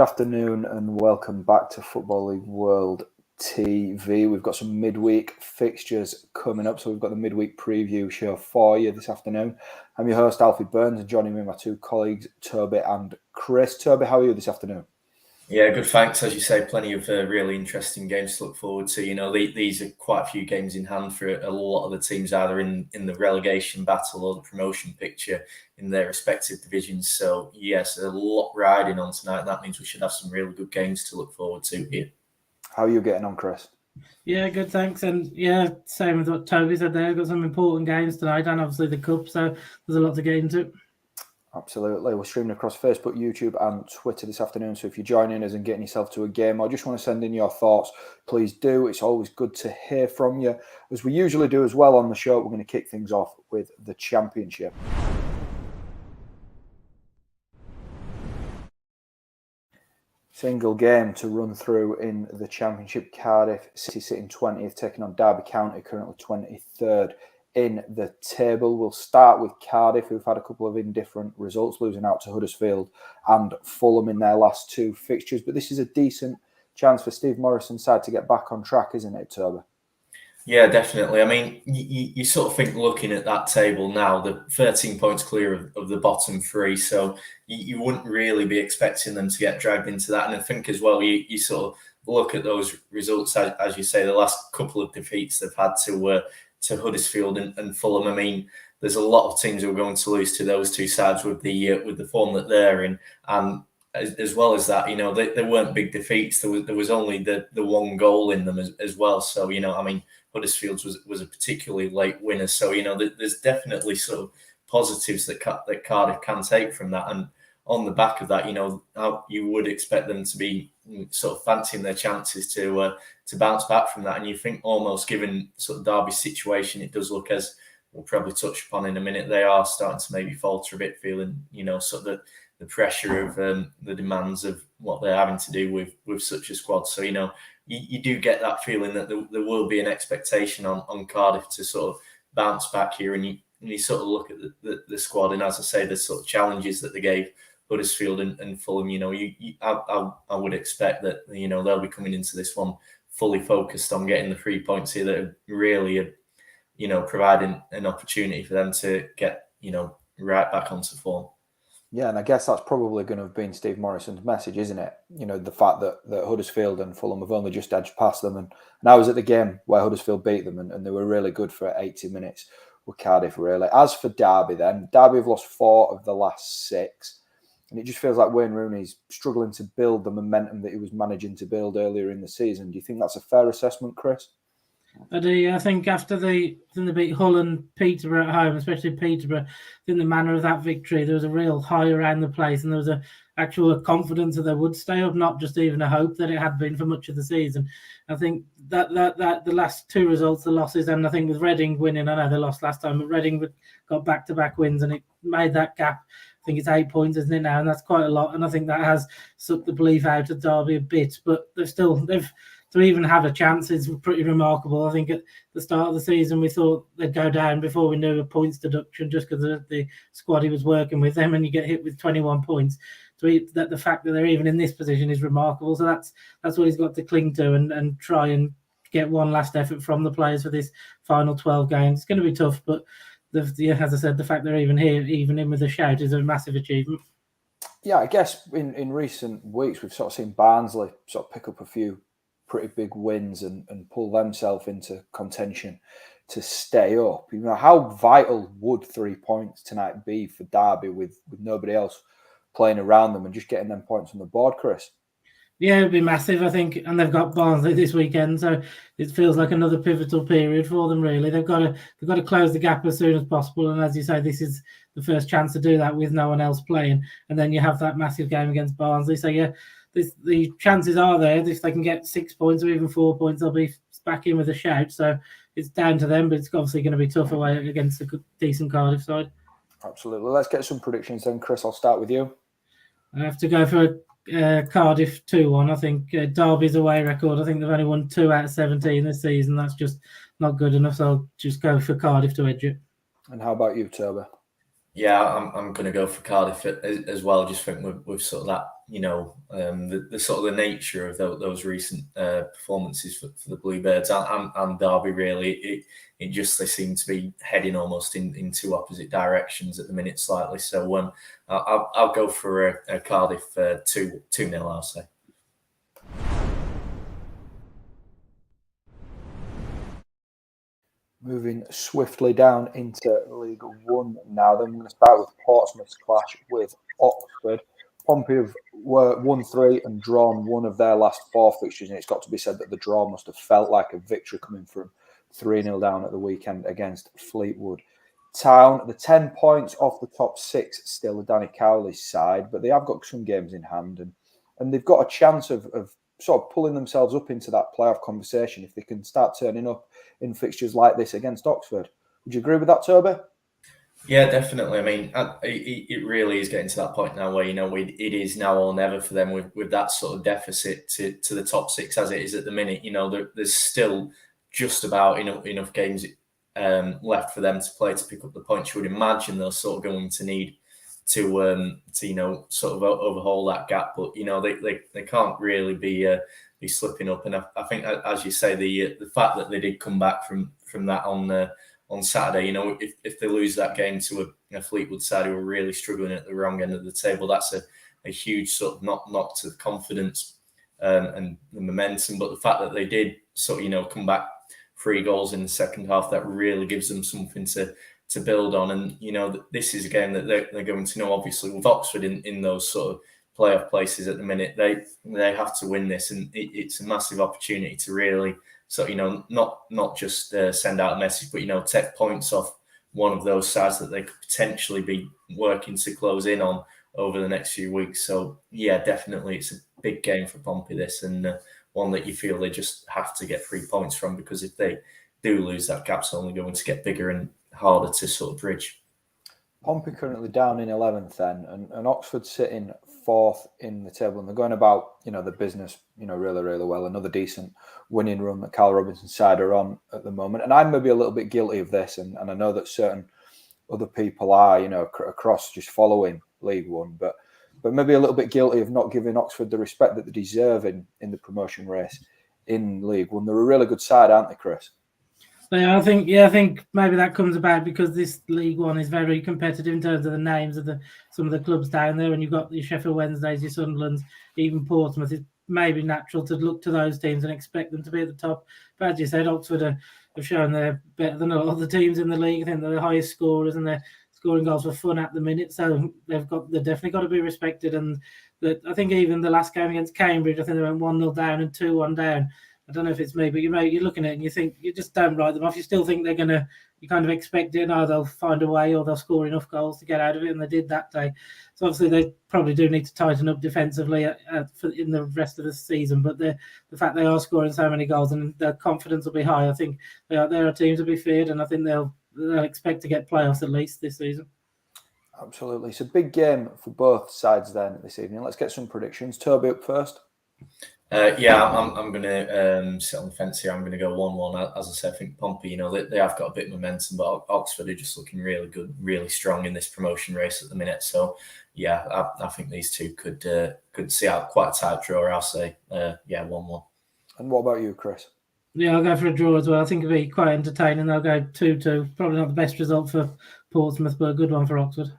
afternoon and welcome back to Football League World TV. We've got some midweek fixtures coming up, so we've got the midweek preview show for you this afternoon. I'm your host, Alfie Burns, and joining me are my two colleagues, Toby and Chris. Toby, how are you this afternoon? Yeah, good, thanks. As you say, plenty of really interesting games to look forward to. You know, these are quite a few games in hand for a lot of the teams, either in the relegation battle or the promotion picture in their respective divisions. So, yes, a lot riding on tonight. That means we should have some really good games to look forward to here. How are you getting on, Chris? Yeah, good, thanks. And yeah, same with what Toby said there. Got some important games tonight and obviously the Cup, so there's a lot to get into. Absolutely. We're streaming across Facebook, YouTube and Twitter this afternoon. So if you're joining us and getting yourself to a game or just want to send in your thoughts, please do. It's always good to hear from you. As we usually do as well on the show, we're going to kick things off with the Championship. Single game to run through in the Championship. Cardiff City sitting 20th, taking on Derby County, currently 23rd. In the table. We'll start with Cardiff, who've had a couple of indifferent results, losing out to Huddersfield and Fulham in their last two fixtures. But this is a decent chance for Steve Morrison's side to get back on track, isn't it, Toby? Yeah, definitely. I mean, you sort of think looking at that table now, the 13 points clear of the bottom three, so you wouldn't really be expecting them to get dragged into that. And I think as well, you sort of look at those results, as you say, the last couple of defeats they've had to Huddersfield and Fulham. I mean, there's a lot of teams who are going to lose to those two sides with the form that they're in, and as well as that, you know, they weren't big defeats. There was only the one goal in them as well. So, you know, I mean, Huddersfield was a particularly late winner. So, you know, there's definitely sort of positives that Cardiff can take from that. And on the back of that, you know, you would expect them to be sort of fancying their chances to bounce back from that. And you think almost given sort of Derby's situation, it does look, as we'll probably touch upon in a minute, they are starting to maybe falter a bit, feeling, you know, sort of the pressure of the demands of what they're having to do with such a squad. So, you know, you do get that feeling that there will be an expectation on Cardiff to sort of bounce back here. And you sort of look at the squad, and as I say, the sort of challenges that they gave Huddersfield and Fulham, you know, I would expect that, you know, they'll be coming into this one fully focused on getting the 3 points here that are really, you know, providing an opportunity for them to get, you know, right back onto form. Yeah, and I guess that's probably going to have been Steve Morrison's message, isn't it? You know, the fact that Huddersfield and Fulham have only just edged past them. And I was at the game where Huddersfield beat them and they were really good for 80 minutes with Cardiff, really. As for Derby then, Derby have lost 4 of the last 6. And it just feels like Wayne Rooney's struggling to build the momentum that he was managing to build earlier in the season. Do you think that's a fair assessment, Chris? I do. I think after they beat Hull and Peterborough at home, especially Peterborough, I think the manner of that victory, there was a real high around the place, and there was a actual confidence that they would stay up, not just even a hope that it had been for much of the season. I think that the last 2 results, the losses, and I think with Reading winning, I know they lost last time, but Reading got back-to-back wins, and it made that gap. I think it's 8 points, isn't it now? And that's quite a lot. And I think that has sucked the belief out of Derby a bit. But they've to even have a chance is pretty remarkable. I think at the start of the season, we thought they'd go down before we knew a points deduction just because of the squad he was working with them, and you get hit with 21 points. So that the fact that they're even in this position is remarkable. So that's what he's got to cling to and try and get one last effort from the players for this final 12 games. It's going to be tough, but as I said, the fact they're even here, even in with a shout, is a massive achievement. Yeah, I guess in recent weeks we've sort of seen Barnsley sort of pick up a few pretty big wins and pull themselves into contention to stay up. You know, how vital would 3 points tonight be for Derby with nobody else playing around them and just getting them points on the board, Chris? Yeah, it'd be massive, I think, and they've got Barnsley this weekend, so it feels like another pivotal period for them. Really, they've got to close the gap as soon as possible, and as you say, this is the first chance to do that with no one else playing, and then you have that massive game against Barnsley. So yeah, the chances are there. If they can get 6 points or even 4 points, they'll be back in with a shout. So it's down to them, but it's obviously going to be tough away against a decent Cardiff side. Absolutely. Let's get some predictions then, Chris. I'll start with you. I have to go for Cardiff 2-1. I think Derby's away record, I think they've only won 2 out of 17 this season. That's just not good enough, so I'll just go for Cardiff to edge it. And how about you, Toby? Yeah, I'm going to go for Cardiff as well. Just think with sort of that, the sort of the nature of those recent performances for the Bluebirds and Derby. Really, it just they seem to be heading almost in two opposite directions at the minute slightly. So I'll go for a Cardiff 2-0. I'll say. Moving swiftly down into League One now. Then we're going to start with Portsmouth's clash with Oxford. Pompey have won 3 and drawn 1 of their last 4 fixtures, and it's got to be said that the draw must have felt like a victory coming from 3-0 down at the weekend against Fleetwood Town. The 10 points off the top 6 still are Danny Cowley's side, but they have got some games in hand, and they've got a chance of sort of pulling themselves up into that playoff conversation if they can start turning up in fixtures like this against Oxford. Would you agree with that, Toby? Yeah, definitely. I mean, it really is getting to that point now where, it is now or never for them with that sort of deficit to the top 6 as it is at the minute. There's still just about enough games left for them to play to pick up the points. You would imagine they're sort of going to need to sort of overhaul that gap, but they can't really be slipping up. And I think, as you say, the fact that they did come back from that on Saturday, if they lose that game to a Fleetwood side who are really struggling at the wrong end of the table, that's a huge sort of knock to the confidence and the momentum. But the fact that they did sort of come back 3 goals in the second half, that really gives them something to build on. And this is a game that they're going to know, obviously, with Oxford in those sort of playoff places at the minute. They have to win this, and it's a massive opportunity to really not just send out a message, but take points off one of those sides that they could potentially be working to close in on over the next few weeks. So yeah, definitely it's a big game for Pompey this, and one that you feel they just have to get 3 points from, because if they do lose, that gap's only going to get bigger and harder to sort of bridge. Pompey currently down in 11th then, and Oxford sitting 4th in the table, and they're going about the business really, really well. Another decent winning run that Carl Robinson's side are on at the moment, and I'm maybe a little bit guilty of this, and I know that certain other people are across just following League One, but maybe a little bit guilty of not giving Oxford the respect that they deserve in the promotion race in League One. They're a really good side, aren't they, Chris? I think maybe that comes about because this League One is very competitive in terms of the names of some of the clubs down there, and you've got your Sheffield Wednesdays, your Sunderlands, even Portsmouth. It's maybe natural to look to those teams and expect them to be at the top. But as you said, Oxford have shown they're better than a lot of the teams in the league. I think they're the highest scorers and they're scoring goals for fun at the minute. So they've definitely got to be respected. And I think even the last game against Cambridge, I think they went 1-0 down and 2-1 down. I don't know if it's me, but you're looking at it and you think you just don't write them off. You still think you kind of expect it. No, they'll find a way or they'll score enough goals to get out of it, and they did that day. So obviously they probably do need to tighten up defensively in the rest of the season. But the fact they are scoring so many goals and their confidence will be high, I think they are a team to be feared, and I think they'll expect to get playoffs at least this season. Absolutely. It's a big game for both sides then this evening. Let's get some predictions. Toby up first. I'm going to sit on the fence here. I'm going to go 1-1. As I said, I think Pompey, they have got a bit of momentum, but Oxford are just looking really good, really strong in this promotion race at the minute. So, yeah, I think these two could see out quite a tight draw. I'll say, 1-1. And what about you, Chris? Yeah, I'll go for a draw as well. I think it'll be quite entertaining. I'll go 2-2. Probably not the best result for Portsmouth, but a good one for Oxford.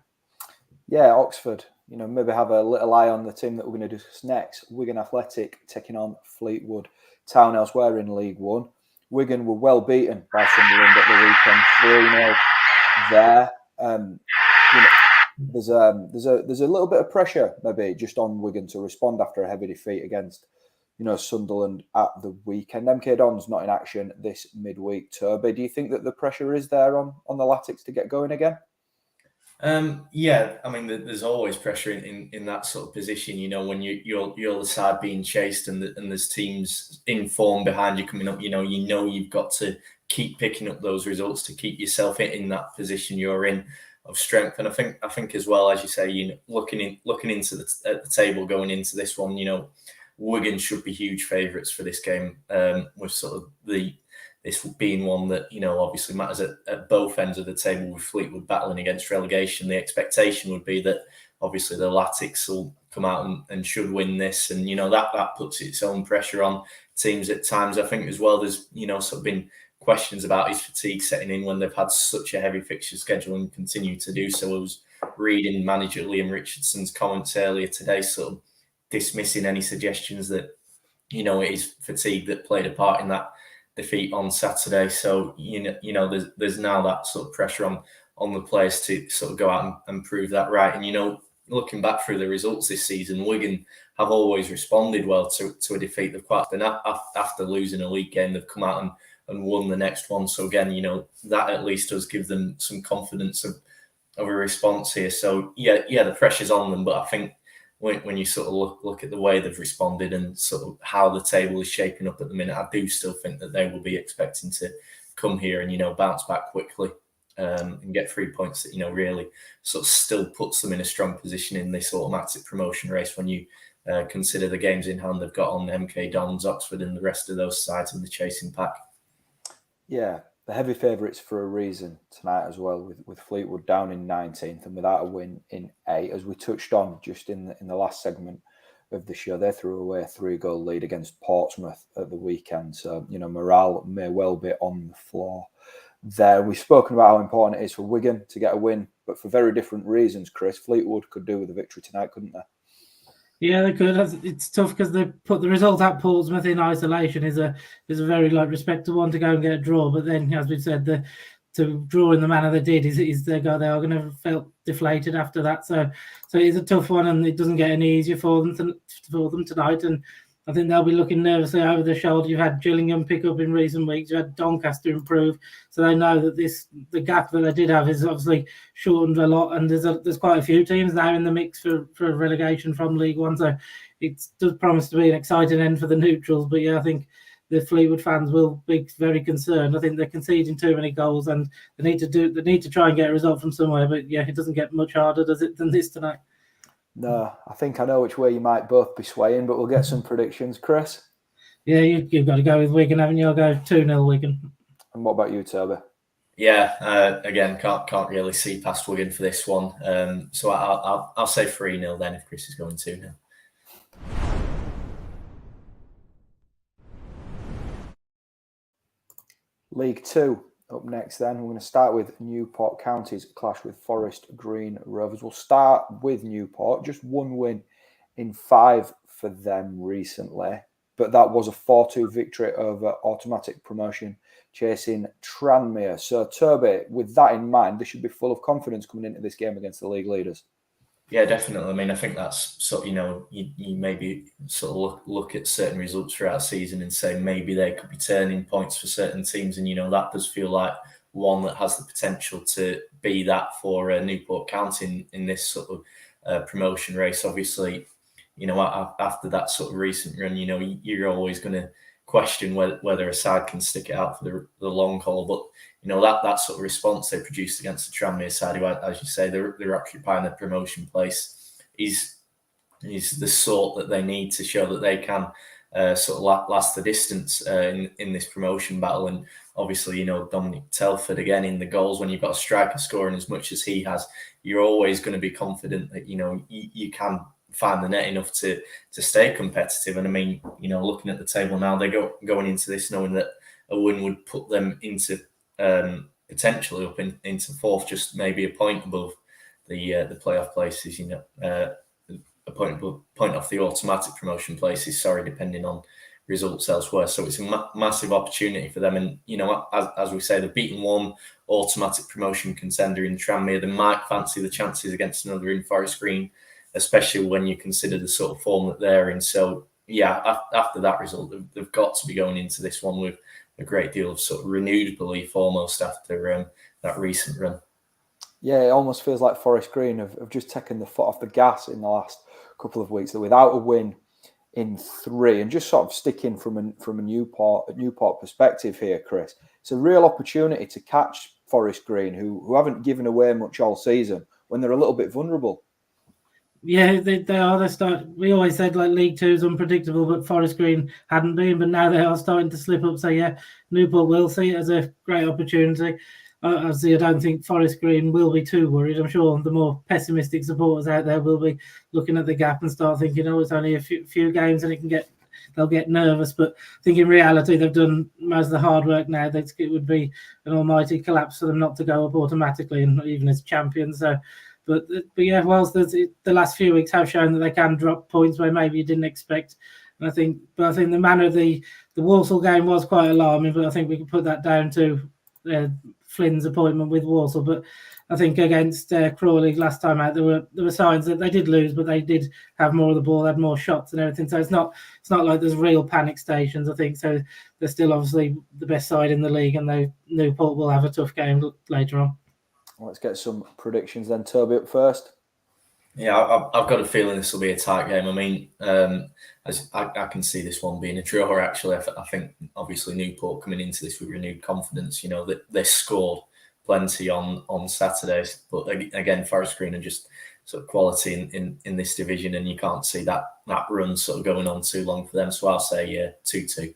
Yeah, Oxford. Maybe have a little eye on the team that we're going to discuss next. Wigan Athletic taking on Fleetwood Town elsewhere in League One. Wigan were well beaten by Sunderland at the weekend, 3-0 there. There's a little bit of pressure maybe just on Wigan to respond after a heavy defeat against Sunderland at the weekend. MK Dons not in action this midweek. Toby, do you think that the pressure is there on the Latics to get going again? I mean, there's always pressure in that sort of position. When you're the side being chased and there's teams in form behind you coming up. You've got to keep picking up those results to keep yourself in that position you're in of strength. And I think as well, as you say, looking into the table going into this one, Wigan should be huge favourites for this game with sort of the this being one that, obviously matters at both ends of the table, with Fleetwood battling against relegation. The expectation would be that obviously the Latics will come out and should win this. And, that puts its own pressure on teams at times. I think as well, there's, sort of been questions about his fatigue setting in when they've had such a heavy fixture schedule and continue to do so. I was reading manager Liam Richardson's comments earlier today, sort of dismissing any suggestions that, it is fatigue that played a part in that defeat on Saturday. So, there's now that sort of pressure on the players to sort of go out and prove that right. And, looking back through the results this season, Wigan have always responded well to a defeat. They've quite often, after losing a league game, they've come out and won the next one. So again, that at least does give them some confidence of a response here. So yeah, the pressure's on them, but I think when you sort of look at the way they've responded and sort of how the table is shaping up at the minute, I do still think that they will be expecting to come here and, bounce back quickly and get 3 points that, really sort of still puts them in a strong position in this automatic promotion race when you consider the games in hand they've got on MK Dons, Oxford and the rest of those sides in the chasing pack. Yeah, the heavy favourites for a reason tonight as well, with Fleetwood down in 19th and without a win in 8. As we touched on just in the last segment of the show, they threw away a 3-goal lead against Portsmouth at the weekend. So, morale may well be on the floor there. We've spoken about how important it is for Wigan to get a win, but for very different reasons, Chris. Fleetwood could do with a victory tonight, couldn't they? Yeah, they could. It's tough because they put the result at Portsmouth in isolation is a very respectable one to go and get a draw. But then, as we said, to draw in the manner they did is they are going to feel deflated after that. So it's a tough one, and it doesn't get any easier for them tonight. And I think they'll be looking nervously over their shoulder. You've had Gillingham pick up in recent weeks. You had Doncaster improve, so they know that the gap that they did have is obviously shortened a lot. And there's quite a few teams now in the mix for relegation from League One. So it does promise to be an exciting end for the neutrals. But yeah, I think the Fleetwood fans will be very concerned. I think they're conceding too many goals, and they need to try and get a result from somewhere. But yeah, it doesn't get much harder, does it, than this tonight? No, I think I know which way you might both be swaying, but we'll get some predictions. Chris? Yeah, you've got to go with Wigan, haven't you? I'll go 2-0 Wigan. And what about you, Toby? Yeah, again, can't really see past Wigan for this one. So I'll say 3-0 then if Chris is going 2-0. League Two up next then. We're going to start with Newport County's clash with Forest Green Rovers. We'll start with Newport. Just one win in 5 for them recently, but that was a 4-2 victory over automatic promotion chasing Tranmere. So Toby, with that in mind, they should be full of confidence coming into this game against the league leaders. Yeah, definitely. I mean, I think that's sort of, you maybe sort of look at certain results throughout the season and say maybe they could be turning points for certain teams. And, that does feel like one that has the potential to be that for Newport County in this sort of promotion race. Obviously, after that sort of recent run, you're always going to question whether a side can stick it out for the long haul. But, that sort of response they produced against the Tranmere side, who, as you say, they're occupying the promotion place, is the sort that they need to show that they can sort of last the distance in this promotion battle. And obviously, Dominic Telford, again, in the goals, when you've got a striker scoring as much as he has, you're always going to be confident that, you can find the net enough to stay competitive. And I mean, looking at the table now, they're going into this knowing that a win would put them into potentially up into 4th, just maybe a point above the playoff places. A point off the automatic promotion places. Sorry, depending on results elsewhere. So it's a massive opportunity for them. And as we say, they've beaten one automatic promotion contender in Tranmere. They might fancy the chances against another in Forest Green, especially when you consider the sort of form that they're in. So, yeah, after that result, they've got to be going into this one with a great deal of sort of renewed belief almost after that recent run. Yeah, it almost feels like Forest Green have just taken the foot off the gas in the last couple of weeks. They're without a win in 3, and just sort of sticking from a Newport perspective here, Chris. It's a real opportunity to catch Forest Green, who haven't given away much all season, when they're a little bit vulnerable. Yeah, they are. We always said like League Two is unpredictable, but Forest Green hadn't been. But now they are starting to slip up. So yeah, Newport will see it as a great opportunity. Obviously, I don't think Forest Green will be too worried. I'm sure the more pessimistic supporters out there will be looking at the gap and start thinking, oh, it's only a few games and they'll get nervous. But I think in reality, they've done most of the hard work now. It would be an almighty collapse for them not to go up automatically, and not even as champions. So. But yeah, whilst the last few weeks have shown that they can drop points where maybe you didn't expect, and I think the manner of the Walsall game was quite alarming. But I think we could put that down to Flynn's appointment with Walsall. But I think against Crawley last time out, there were signs that they did lose, but they did have more of the ball, had more shots and everything. So it's not like there's real panic stations. I think so. They're still obviously the best side in the league, and Newport will have a tough game later on. Let's get some predictions then. Toby up first. Yeah, I've got a feeling this will be a tight game. I mean, as I can see this one being a draw, actually. I think, obviously, Newport coming into this with renewed confidence, that they scored plenty on Saturdays. But again, Forest Green are just sort of quality in this division, and you can't see that run sort of going on too long for them. So I'll say 2-2.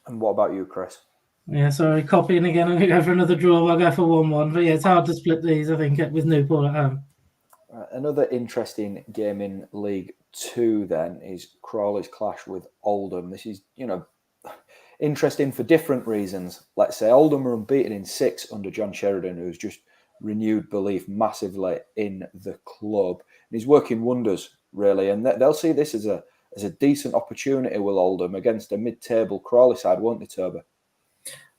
And what about you, Chris? Yeah, sorry, copying again. I'm going to go for another draw. I'll go for 1-1. But yeah, it's hard to split these, I think, with Newport at home. Another interesting game in League Two then is Crawley's clash with Oldham. This is, interesting for different reasons. Let's say Oldham are unbeaten in 6 under John Sheridan, who's just renewed belief massively in the club. And he's working wonders, really. And they'll see this as a decent opportunity with Oldham against a mid-table Crawley side, won't they, Toby?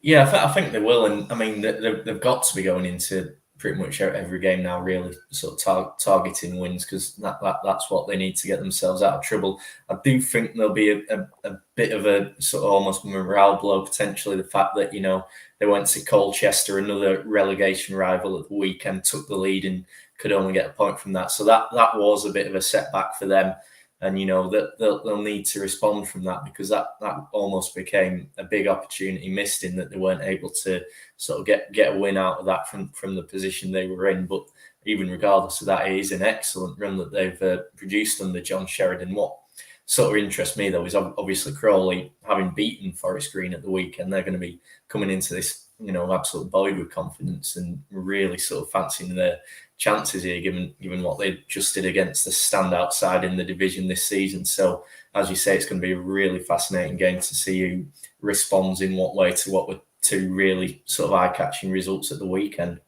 Yeah, I think they will. And I mean, they've got to be going into pretty much every game now, really sort of targeting wins, because that's what they need to get themselves out of trouble. I do think there'll be a bit of a sort of almost morale blow, potentially, the fact that, they went to Colchester, another relegation rival, at the weekend, took the lead and could only get a point from that. So that was a bit of a setback for them. And, that they'll need to respond from that, because that almost became a big opportunity missed, in that they weren't able to sort of get a win out of that from the position they were in. But even regardless of that, it is an excellent run that they've produced under John Sheridan. What sort of interests me, though, is obviously Crawley, having beaten Forest Green at the weekend, they're going to be coming into this, absolute buoyed with confidence and really sort of fancying their chances here, given what they just did against the standout side in the division this season. So, as you say, it's going to be a really fascinating game to see who responds in what way to what were two really sort of eye-catching results at the weekend.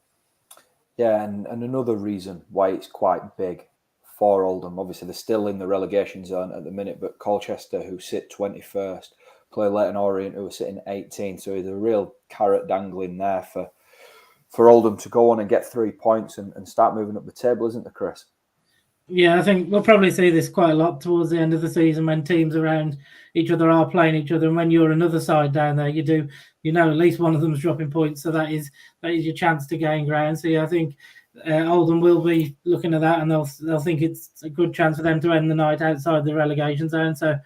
Yeah, and another reason why it's quite big for Oldham, obviously they're still in the relegation zone at the minute, but Colchester, who sit 21st, play Leyton Orient, who are sitting 18th. So there's a real carrot dangling there for Oldham to go on and get 3 points and start moving up the table, isn't there, Chris? Yeah, I think we'll probably see this quite a lot towards the end of the season, when teams around each other are playing each other, and when you're another side down there, at least one of them's dropping points, so that is your chance to gain ground. So yeah, I think Oldham will be looking at that, and they'll think it's a good chance for them to end the night outside the relegation zone. So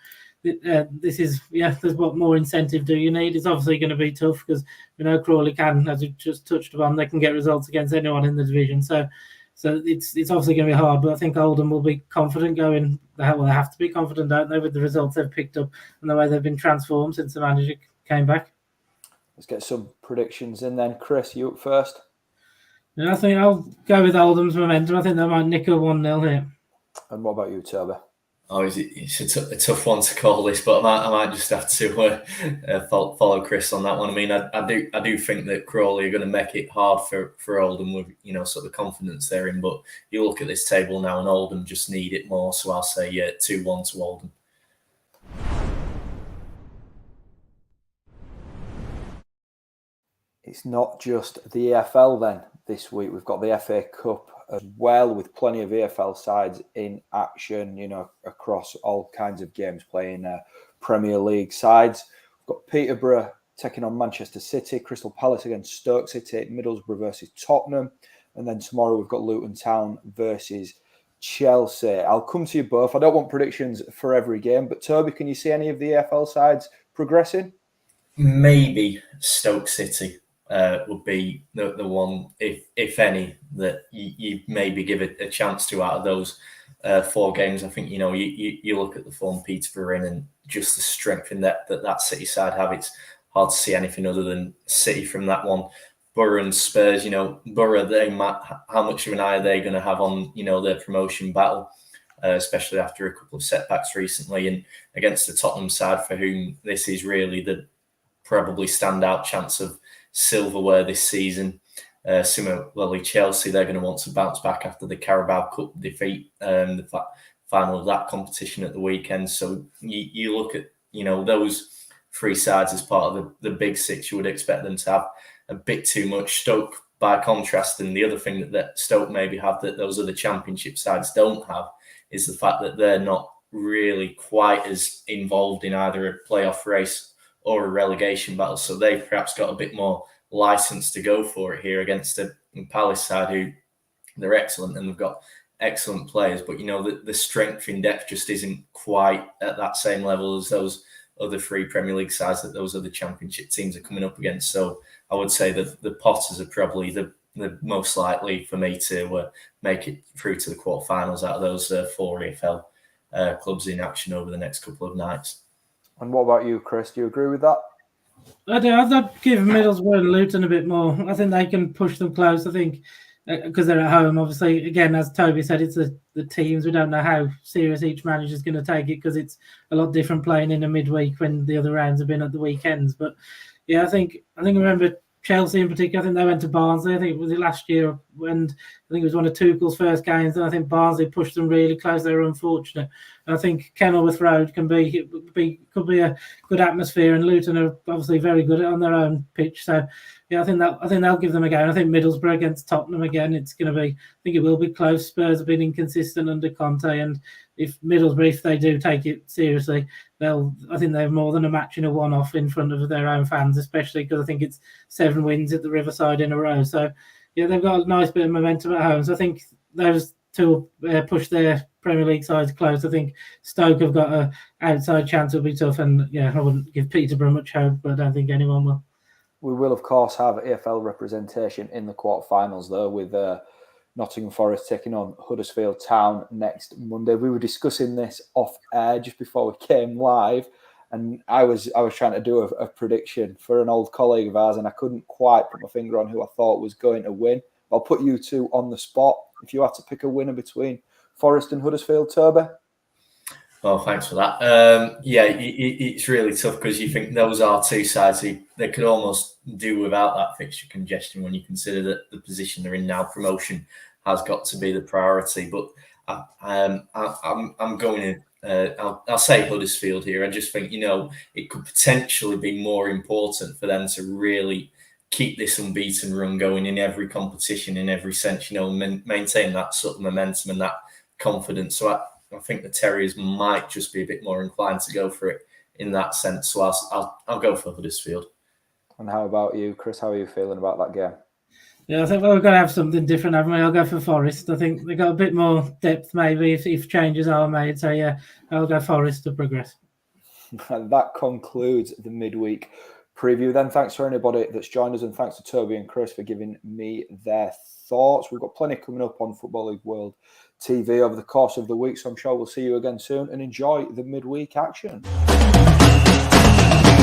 this is, there's what more incentive do you need? It's obviously going to be tough, because Crawley can, as you just touched upon, they can get results against anyone in the division. So it's obviously going to be hard, but I think Oldham will be confident going. Well, they have to be confident, don't they, with the results they've picked up and the way they've been transformed since the manager came back. Let's get some predictions in then. Chris, you up first? Yeah, I think I'll go with Oldham's momentum. I think they might nick a 1-0 here. And what about you, Toby? Oh, it's a tough one to call this, but I might just have to follow Chris on that one. I mean, I do think that Crawley are going to make it hard for Oldham with sort of the confidence they're in. But you look at this table now, and Oldham just need it more. So I'll say 2-1 to Oldham. It's not just the EFL then this week. We've got the FA Cup as well, with plenty of EFL sides in action, across all kinds of games, playing Premier League sides. We've got Peterborough taking on Manchester City, Crystal Palace against Stoke City, Middlesbrough versus Tottenham, and then tomorrow we've got Luton Town versus Chelsea. I'll come to you both. I don't want predictions for every game, but Toby, can you see any of the EFL sides progressing? Maybe Stoke City would be the one, if any, that you maybe give it a chance to out of those 4 games. I think, you look at the form Peterborough in and just the strength in that City side have. It's hard to see anything other than City from that one. Borough and Spurs, Borough, how much of an eye are they going to have on, their promotion battle, especially after a couple of setbacks recently, and against the Tottenham side for whom this is really the probably standout chance of silverware this season. Similarly, Chelsea, they're going to want to bounce back after the Carabao Cup defeat, the final of that competition at the weekend. So you look at, those 3 sides as part of the big 6, you would expect them to have a bit too much. Stoke, by contrast, and the other thing that Stoke maybe have that those other Championship sides don't have is the fact that they're not really quite as involved in either a playoff race or a relegation battle. So they've perhaps got a bit more license to go for it here against the Palace side, who they're excellent and they've got excellent players. But, the strength in depth just isn't quite at that same level as those other 3 Premier League sides that those other Championship teams are coming up against. So I would say that the Potters are probably the most likely for me to make it through to the quarterfinals out of those 4 EFL clubs in action over the next couple of nights. And what about you, Chris? Do you agree with that? I do. I'd give Middlesbrough and Luton a bit more. I think they can push them close. I think because they're at home, obviously. Again, as Toby said, it's the teams. We don't know how serious each manager is going to take it because it's a lot different playing in a midweek when the other rounds have been at the weekends. But yeah, I remember Chelsea in particular. I think they went to Barnsley. I think it was last year, and I think it was one of Tuchel's first games. And I think Barnsley pushed them really close. They were unfortunate. And I think Kenilworth Road could be a good atmosphere, and Luton are obviously very good on their own pitch. So yeah, I think they'll give them a go. And I think Middlesbrough against Tottenham again. It's going to be. I think it will be close. Spurs have been inconsistent under Conte, and if Middlesbrough, if they do take it seriously, I think they're more than a match in a one-off in front of their own fans, especially because I think it's 7 wins at the Riverside in a row. So yeah, they've got a nice bit of momentum at home. So I think those 2 push their Premier League sides close. I think Stoke have got an outside chance. It'll be tough, and yeah, I wouldn't give Peterborough much hope, but I don't think anyone will. We will, of course, have EFL representation in the quarterfinals, though, with Nottingham Forest taking on Huddersfield Town next Monday. We were discussing this off air just before we came live, and I was trying to do a prediction for an old colleague of ours, and I couldn't quite put my finger on who I thought was going to win. I'll put you 2 on the spot. If you had to pick a winner between Forest and Huddersfield, Toby? Oh, thanks for that. It's really tough because you think those are 2 sides they could almost do without that fixture congestion when you consider that the position they're in now, promotion has got to be the priority. But I'm going to, I'll say Huddersfield here. I just think, it could potentially be more important for them to really keep this unbeaten run going in every competition, in every sense, maintain that sort of momentum and that confidence. So I think the Terriers might just be a bit more inclined to go for it in that sense. So I'll go for Huddersfield. And how about you, Chris? How are you feeling about that game? Yeah, I think we've got to have something different, haven't we? I'll go for Forest. I think they've got a bit more depth maybe if changes are made. So yeah, I'll go Forest to progress. And that concludes the midweek preview. Then thanks for anybody that's joined us, and thanks to Toby and Chris for giving me their thoughts. We've got plenty coming up on Football League World TV over the course of the week, so I'm sure we'll see you again soon, and enjoy the midweek action.